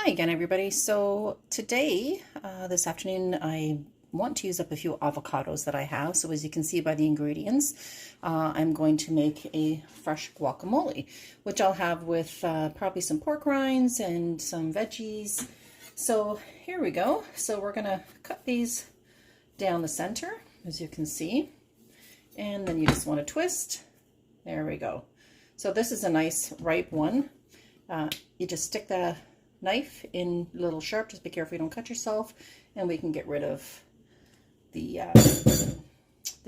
Hi again, everybody. So today, this afternoon, I want to use up a few avocados that I have. So as you can see by the ingredients, I'm going to make a fresh guacamole, which I'll have with probably some pork rinds and some veggies. So here we go. So we're going to cut these down the center, as you can see. And then you just want to twist. There we go. So this is a nice ripe one. You just stick the knife in a little sharp, just be careful you don't cut yourself, and we can get rid of the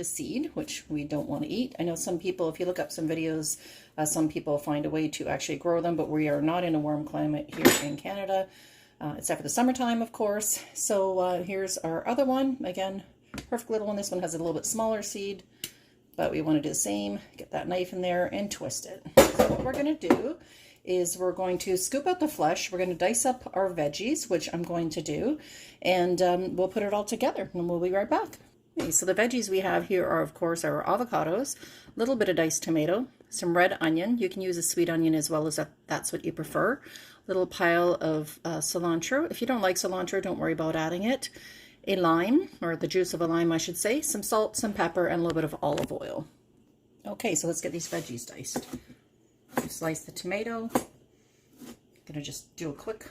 seed, which we don't want to eat. I know some people, if you look up some videos, some people find a way to actually grow them, but we are not in a warm climate here in Canada, except for the summertime, of course. So here's our other one. Again, perfect little one. This one has a little bit smaller seed, but we want to do the same. Get that knife in there and twist it. So what we're going to do is we're going to scoop out the flesh. We're going to dice up our veggies, which I'm going to do, and we'll put it all together, and we'll be right back. Okay, so the veggies we have here are, of course, our avocados, a little bit of diced tomato, some red onion. You can use a sweet onion as well, as that's what you prefer. Little pile of cilantro. If you don't like cilantro, don't worry about adding it. A lime, or the juice of a lime, I should say. Some salt, some pepper, and a little bit of olive oil. Okay, so let's get these veggies diced. Slice the tomato. Gonna just do a quick,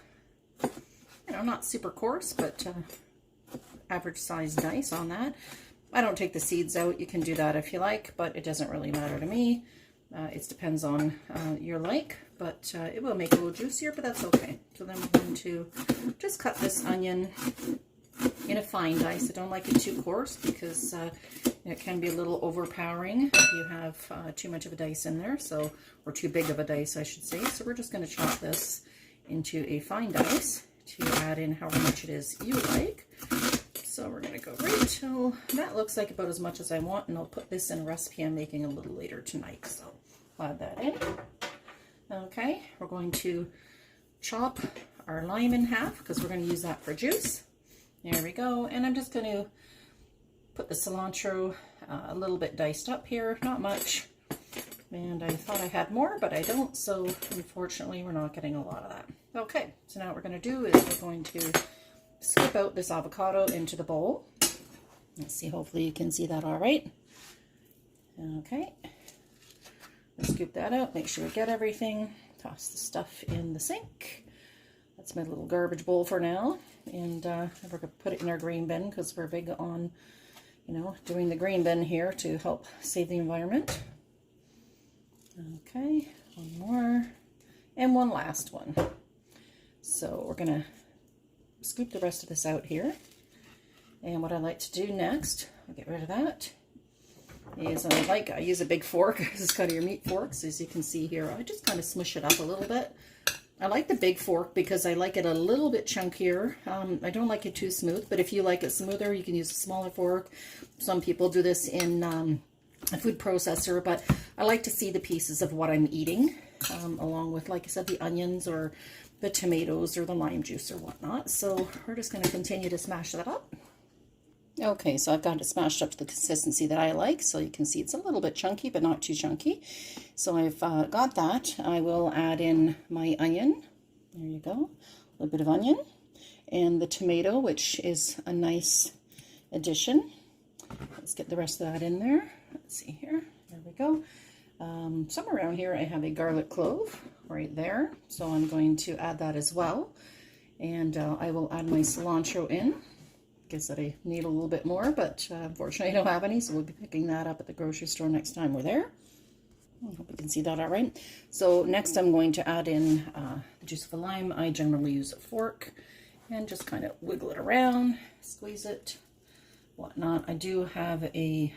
not super coarse, but average size dice on that. I don't take the seeds out. You can do that if you like, but it doesn't really matter to me. It depends on your like, but it will make it a little juicier, but that's okay. So then we're going to just cut this onion in a fine dice. I don't like it too coarse because it can be a little overpowering if you have too much of a dice in there, or too big of a dice, I should say. So we're just going to chop this into a fine dice to add in however much it is you like. So we're going to go right till that looks like about as much as I want, and I'll put this in a recipe I'm making a little later tonight. So I'll add that in. Okay, we're going to chop our lime in half because we're going to use that for juice. There we go. And I'm just going to put the cilantro a little bit diced up here, not much. And I thought I had more, but I don't, so unfortunately we're not getting a lot of that. Okay, so now what we're going to do is we're going to scoop out this avocado into the bowl. Let's see, hopefully you can see that all right. Okay, let's scoop that out, make sure we get everything. Toss the stuff in the sink. That's my little garbage bowl for now. And we're going to put it in our green bin because we're big on, doing the green bin here to help save the environment. Okay, one more. And one last one. So we're going to scoop the rest of this out here. And what I like to do next, I'll get rid of that, is I use a big fork. This is kind of your meat forks, as you can see here. I just kind of smush it up a little bit. I like the big fork because I like it a little bit chunkier. I don't like it too smooth, but if you like it smoother, you can use a smaller fork. Some people do this in a food processor, but I like to see the pieces of what I'm eating, along with, like I said, the onions or the tomatoes or the lime juice or whatnot. So we're just going to continue to smash that up. Okay, so I've got it smashed up to the consistency that I like. So you can see it's a little bit chunky, but not too chunky. So I've got that. I will add in my onion. There you go. A little bit of onion. And the tomato, which is a nice addition. Let's get the rest of that in there. Let's see here. There we go. Somewhere around here I have a garlic clove right there. So I'm going to add that as well. And I will add my cilantro in. Guess that I need a little bit more, but unfortunately I don't have any, so we'll be picking that up at the grocery store next time we're there. I hope you can see that all right. So next I'm going to add in the juice of a lime. I generally use a fork and just kind of wiggle it around, squeeze it, whatnot. I do have a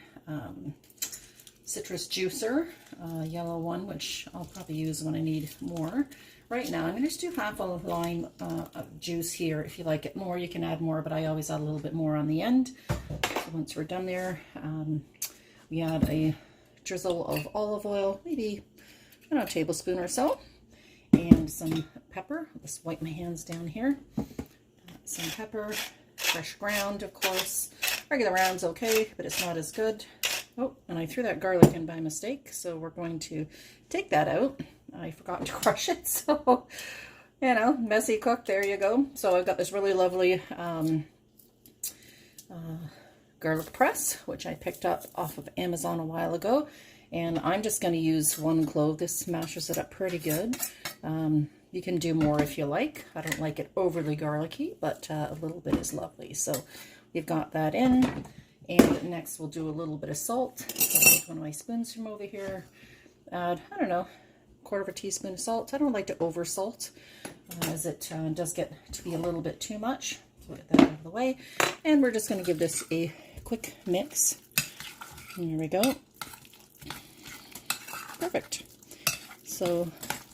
citrus juicer, a yellow one, which I'll probably use when I need more. Right now, I'm going to just do half of lime juice here. If you like it more, you can add more, but I always add a little bit more on the end. So once we're done there, we add a drizzle of olive oil, maybe, a tablespoon or so, and some pepper. I'll just wipe my hands down here. Some pepper, fresh ground, of course. Regular round's okay, but it's not as good. Oh, and I threw that garlic in by mistake, so we're going to take that out. I forgot to crush it, so You know, messy cook, there you go. So I've got this really lovely garlic press, which I picked up off of Amazon a while ago. And I'm just going to use 1 clove. This smashes it up pretty good. You can do more if you like. I don't like it overly garlicky, but a little bit is lovely. So we've got that in. And next we'll do a little bit of salt. So I'll take one of my spoons from over here. Add, I don't know, 1/4 teaspoon of salt. I don't like to over salt, as it does get to be a little bit too much. So get that out of the way. And we're just going to give this a quick mix. Here we go. Perfect. So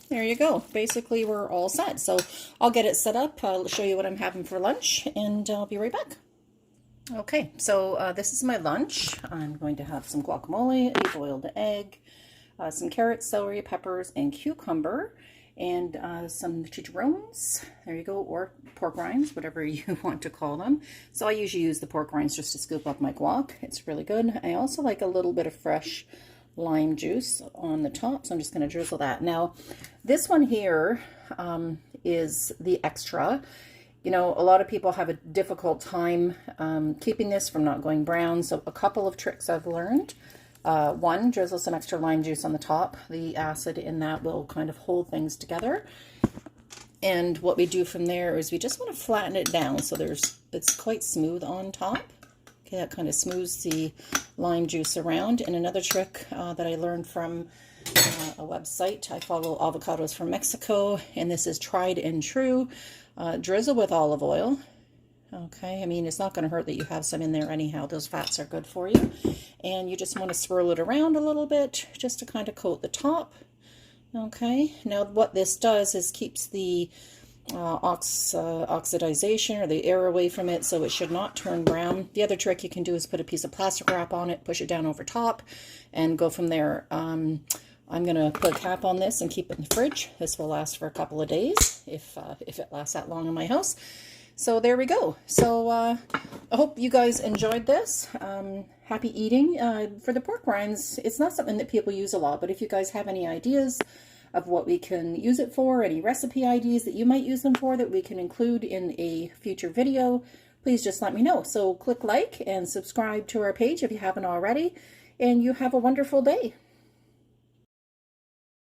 there you go. Basically, we're all set. So I'll get it set up. I'll show you what I'm having for lunch, and I'll be right back. Okay, so this is my lunch. I'm going to have some guacamole, a boiled egg, some carrots, celery, peppers, and cucumber, and some chicharrones. There you go, or pork rinds, whatever you want to call them. So I usually use the pork rinds just to scoop up my guac. It's really good. I also like a little bit of fresh lime juice on the top, so I'm just going to drizzle that. Now, this one here is the extra. You know, a lot of people have a difficult time keeping this from not going brown, so a couple of tricks I've learned. One, drizzle some extra lime juice on the top. The acid in that will kind of hold things together. And what we do from there is we just want to flatten it down so it's quite smooth on top. Okay, that kind of smooths the lime juice around. And another trick that I learned from a website, I follow Avocados from Mexico, and this is tried and true. Drizzle with olive oil. Okay, I mean, it's not going to hurt that you have some in there anyhow. Those fats are good for you. And you just want to swirl it around a little bit just to kind of coat the top. Okay, now what this does is keeps the oxidization or the air away from it, so it should not turn brown. The other trick you can do is put a piece of plastic wrap on it, push it down over top, and go from there. I'm going to put a cap on this and keep it in the fridge. This will last for a couple of days, if it lasts that long in my house. So there we go. So I hope you guys enjoyed this. Happy eating. For the pork rinds, it's not something that people use a lot, but if you guys have any ideas of what we can use it for, any recipe ideas that you might use them for that we can include in a future video, please just let me know. So click like and subscribe to our page if you haven't already, and you have a wonderful day.